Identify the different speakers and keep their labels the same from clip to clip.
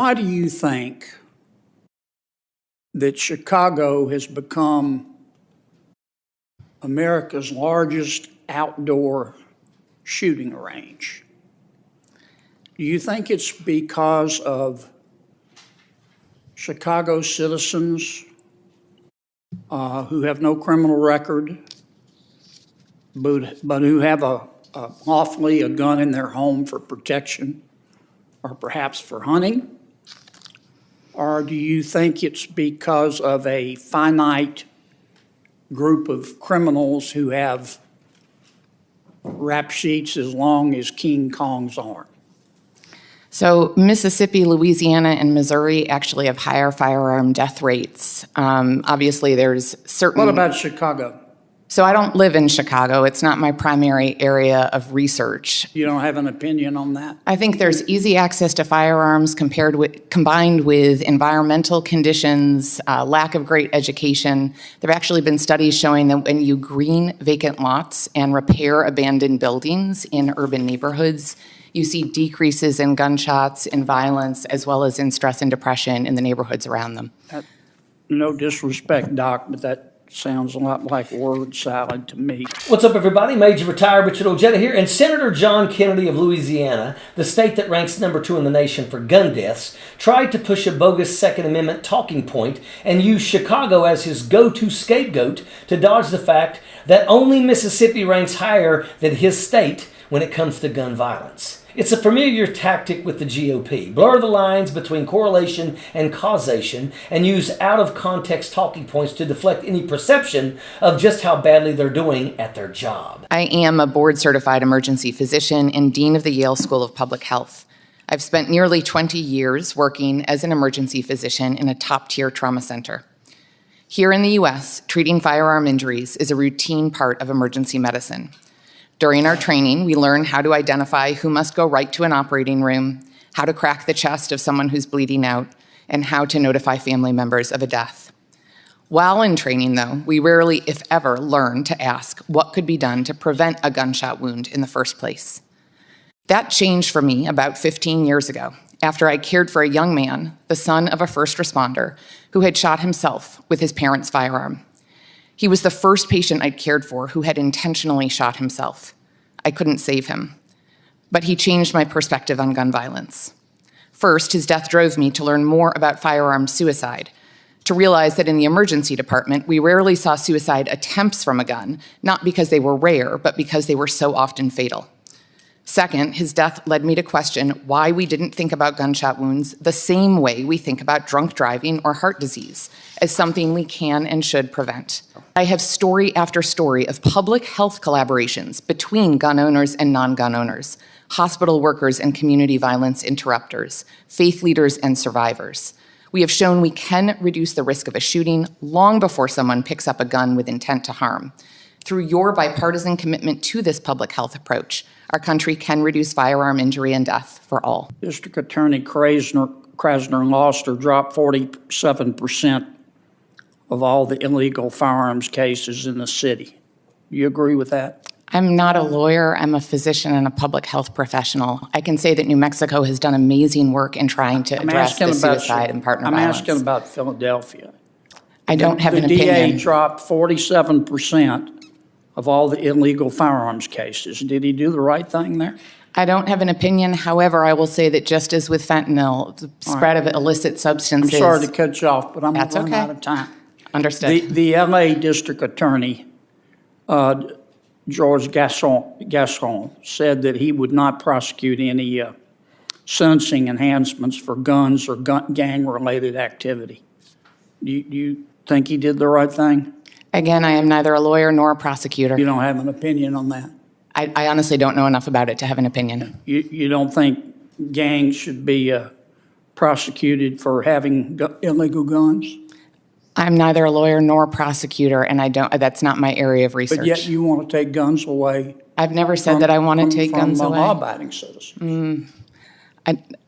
Speaker 1: Why do you think that Chicago has become America's largest outdoor shooting range? Do you think it's because of Chicago citizens who have no criminal record, but who have lawfully a gun in their home for protection or perhaps for hunting? Or do you think it's because of a finite group of criminals who have rap sheets as long as King Kong's arm?
Speaker 2: So Mississippi, Louisiana, and Missouri actually have higher firearm death rates. Obviously, there's certain...
Speaker 1: What about Chicago?
Speaker 2: So I don't live in Chicago. It's not my primary area of research.
Speaker 1: You don't have an opinion on that?
Speaker 2: I think there's easy access to firearms combined with environmental conditions, lack of great education. There have actually been studies showing that when you green vacant lots and repair abandoned buildings in urban neighborhoods, you see decreases in gunshots, in violence, as well as in stress and depression in the neighborhoods around them.
Speaker 1: No disrespect, Doc, but that sounds a lot like word salad to me.
Speaker 3: What's up, everybody? Major Retired Richard Ojeda here, and Senator John Kennedy of Louisiana, the state that ranks number 2 in the nation for gun deaths, tried to push a bogus Second Amendment talking point and use Chicago as his go-to scapegoat to dodge the fact that only Mississippi ranks higher than his state when it comes to gun violence. It's a familiar tactic with the GOP. Blur the lines between correlation and causation and use out-of-context talking points to deflect any perception of just how badly they're doing at their job.
Speaker 2: I am a board-certified emergency physician and dean of the Yale School of Public Health. I've spent nearly 20 years working as an emergency physician in a top-tier trauma center. Here in the U.S., treating firearm injuries is a routine part of emergency medicine. During our training, we learn how to identify who must go right to an operating room, how to crack the chest of someone who's bleeding out, and how to notify family members of a death. While in training, though, we rarely, if ever, learn to ask what could be done to prevent a gunshot wound in the first place. That changed for me about 15 years ago, after I cared for a young man, the son of a first responder, who had shot himself with his parents' firearm. He was the first patient I'd cared for who had intentionally shot himself. I couldn't save him, but he changed my perspective on gun violence. First, his death drove me to learn more about firearm suicide, to realize that in the emergency department, we rarely saw suicide attempts from a gun, not because they were rare, but because they were so often fatal. Second, his death led me to question why we didn't think about gunshot wounds the same way we think about drunk driving or heart disease, as something we can and should prevent. I have story after story of public health collaborations between gun owners and non-gun owners, hospital workers and community violence interrupters, faith leaders and survivors. We have shown we can reduce the risk of a shooting long before someone picks up a gun with intent to harm. Through your bipartisan commitment to this public health approach, our country can reduce firearm injury and death for all.
Speaker 1: District Attorney Krasner-Loster dropped 47% of all the illegal firearms cases in the city. Do you agree with that?
Speaker 2: I'm not a lawyer. I'm a physician and a public health professional. I can say that New Mexico has done amazing work in trying to address the suicide and partner violence.
Speaker 1: I'm asking about Philadelphia.
Speaker 2: I don't have an opinion.
Speaker 1: The DA dropped 47% of all the illegal firearms cases. Did he do the right thing there?
Speaker 2: I don't have an opinion. However, I will say that just as with fentanyl, the spread of illicit substances...
Speaker 1: I'm sorry to cut you off, but I'm running out of time.
Speaker 2: Understood.
Speaker 1: The L.A. District Attorney, George Gascon, said that he would not prosecute any sentencing enhancements for guns or gang-related activity. Do you think he did the right thing?
Speaker 2: Again, I am neither a lawyer nor a prosecutor.
Speaker 1: You don't have an opinion on that?
Speaker 2: I honestly don't know enough about it to have an opinion.
Speaker 1: You don't think gangs should be prosecuted for having illegal guns?
Speaker 2: I'm neither a lawyer nor a prosecutor, and that's not my area of research.
Speaker 1: But yet you want to take guns away.
Speaker 2: I've never said that I want to take guns away.
Speaker 1: From law-abiding citizens.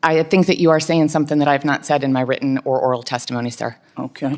Speaker 2: I think that you are saying something that I've not said in my written or oral testimony, sir.
Speaker 1: Okay.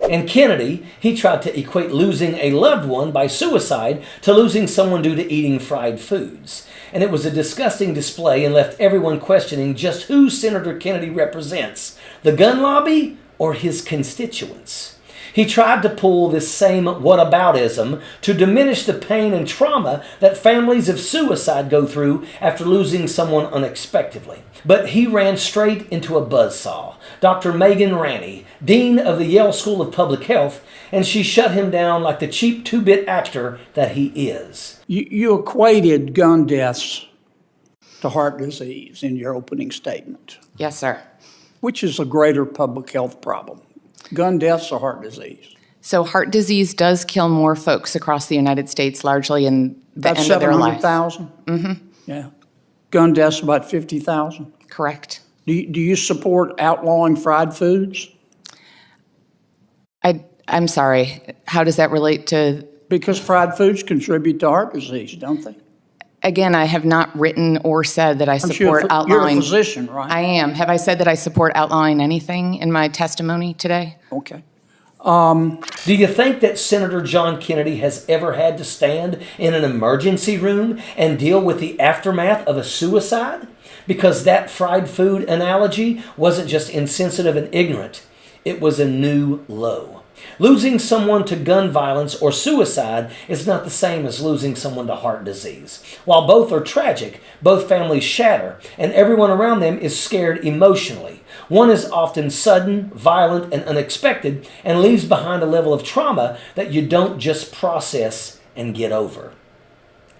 Speaker 3: And Kennedy, he tried to equate losing a loved one by suicide to losing someone due to eating fried foods. And it was a disgusting display and left everyone questioning just who Senator Kennedy represents, the gun lobby or his constituents. He tried to pull this same whataboutism to diminish the pain and trauma that families of suicide go through after losing someone unexpectedly. But he ran straight into a buzzsaw, Dr. Megan Ranney, Dean of the Yale School of Public Health, and she shut him down like the cheap two-bit actor that he is.
Speaker 1: You equated gun deaths to heart disease in your opening statement.
Speaker 2: Yes, sir.
Speaker 1: Which is a greater public health problem? Gun deaths or heart disease?
Speaker 2: So heart disease does kill more folks across the United States, largely in the
Speaker 1: About
Speaker 2: end of their life.
Speaker 1: 700,000? Mm-hmm. Yeah. Gun deaths about 50,000?
Speaker 2: Correct.
Speaker 1: Do you support outlawing fried foods?
Speaker 2: I'm sorry. How does that relate to?
Speaker 1: Because fried foods contribute to heart disease, don't they?
Speaker 2: Again, I have not written or said that I support outlawing.
Speaker 1: You're a physician, right?
Speaker 2: I am. Have I said that I support outlawing anything in my testimony today?
Speaker 1: Okay.
Speaker 3: Do you think that Senator John Kennedy has ever had to stand in an emergency room and deal with the aftermath of a suicide? Because that fried food analogy wasn't just insensitive and ignorant, it was a new low. Losing someone to gun violence or suicide is not the same as losing someone to heart disease. While both are tragic, both families shatter, and everyone around them is scared emotionally. One is often sudden, violent, and unexpected, and leaves behind a level of trauma that you don't just process and get over.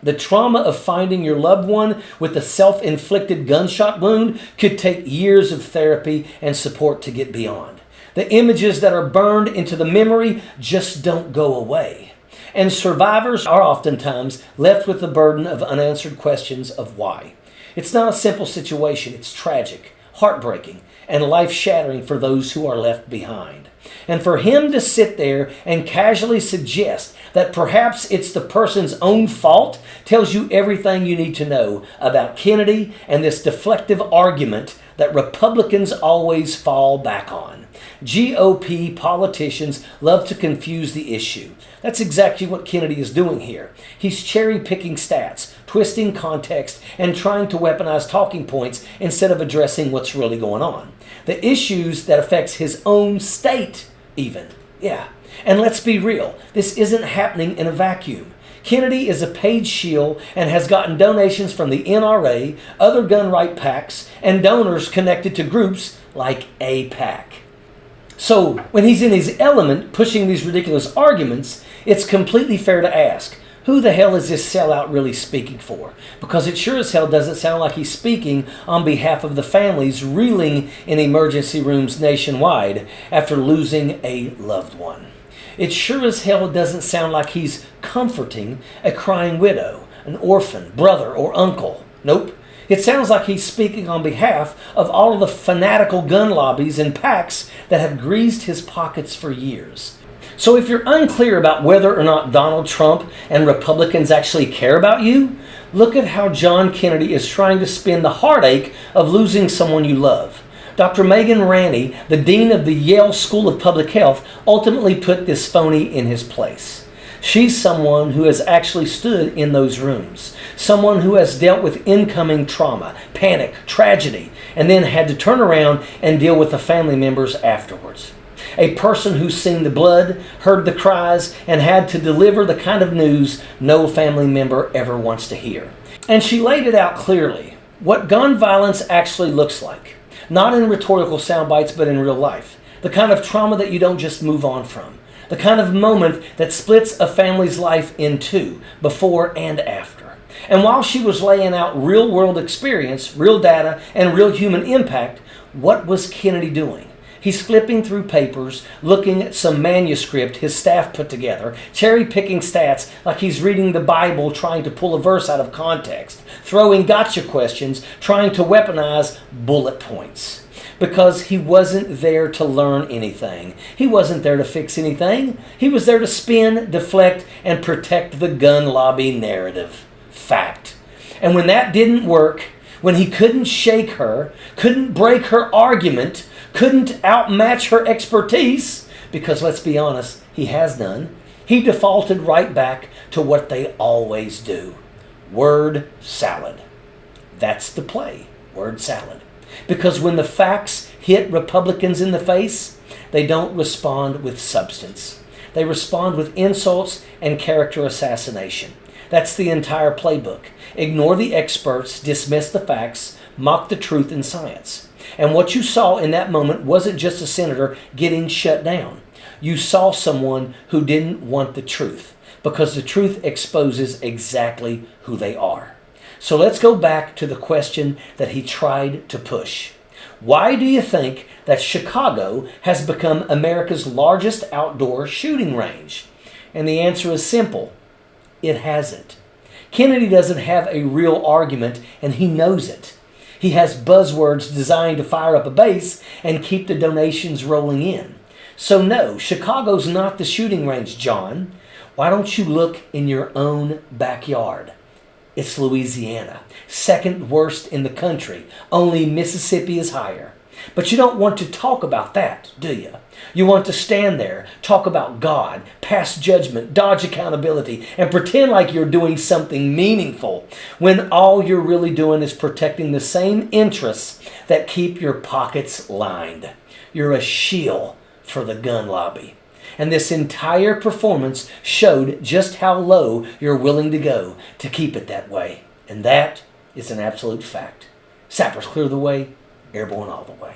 Speaker 3: The trauma of finding your loved one with a self-inflicted gunshot wound could take years of therapy and support to get beyond. The images that are burned into the memory just don't go away. And survivors are oftentimes left with the burden of unanswered questions of why. It's not a simple situation. It's tragic, heartbreaking, and life-shattering for those who are left behind. And for him to sit there and casually suggest that perhaps it's the person's own fault tells you everything you need to know about Kennedy and this deflective argument that Republicans always fall back on. GOP politicians love to confuse the issue. That's exactly what Kennedy is doing here. He's cherry-picking stats, twisting context, and trying to weaponize talking points instead of addressing what's really going on. The issues that affects his own state, even. Yeah. And let's be real, this isn't happening in a vacuum. Kennedy is a paid shield and has gotten donations from the NRA, other gun right PACs, and donors connected to groups like APAC. So when he's in his element pushing these ridiculous arguments, it's completely fair to ask, who the hell is this sellout really speaking for? Because it sure as hell doesn't sound like he's speaking on behalf of the families reeling in emergency rooms nationwide after losing a loved one. It sure as hell doesn't sound like he's comforting a crying widow, an orphan, brother, or uncle. Nope. It sounds like he's speaking on behalf of all of the fanatical gun lobbies and PACs that have greased his pockets for years. So if you're unclear about whether or not Donald Trump and Republicans actually care about you, look at how John Kennedy is trying to spin the heartache of losing someone you love. Dr. Megan Ranney, the dean of the Yale School of Public Health, ultimately put this phony in his place. She's someone who has actually stood in those rooms, someone who has dealt with incoming trauma, panic, tragedy, and then had to turn around and deal with the family members afterwards. A person who's seen the blood, heard the cries, and had to deliver the kind of news no family member ever wants to hear. And she laid it out clearly, what gun violence actually looks like. Not in rhetorical sound bites, but in real life. The kind of trauma that you don't just move on from. The kind of moment that splits a family's life in two, before and after. And while she was laying out real-world experience, real data, and real human impact, what was Kennedy doing? He's flipping through papers, looking at some manuscript his staff put together, cherry-picking stats like he's reading the Bible trying to pull a verse out of context, throwing gotcha questions, trying to weaponize bullet points. Because he wasn't there to learn anything. He wasn't there to fix anything. He was there to spin, deflect, and protect the gun lobby narrative. Fact. And when that didn't work, when he couldn't shake her, couldn't break her argument, couldn't outmatch her expertise, because let's be honest, he has none. He defaulted right back to what they always do. Word salad. That's the play. Word salad. Because when the facts hit Republicans in the face, they don't respond with substance. They respond with insults and character assassination. That's the entire playbook. Ignore the experts, dismiss the facts, mock the truth in science. And what you saw in that moment wasn't just a senator getting shut down. You saw someone who didn't want the truth, because the truth exposes exactly who they are. So let's go back to the question that he tried to push. Why do you think that Chicago has become America's largest outdoor shooting range? And the answer is simple. It hasn't. Kennedy doesn't have a real argument, and he knows it. He has buzzwords designed to fire up a base and keep the donations rolling in. So no, Chicago's not the shooting range, John. Why don't you look in your own backyard? It's Louisiana, second worst in the country. Only Mississippi is higher. But you don't want to talk about that, do you? You want to stand there, talk about God, pass judgment, dodge accountability, and pretend like you're doing something meaningful, when all you're really doing is protecting the same interests that keep your pockets lined. You're a shield for the gun lobby. And this entire performance showed just how low you're willing to go to keep it that way. And that is an absolute fact. Sappers clear the way, airborne all the way.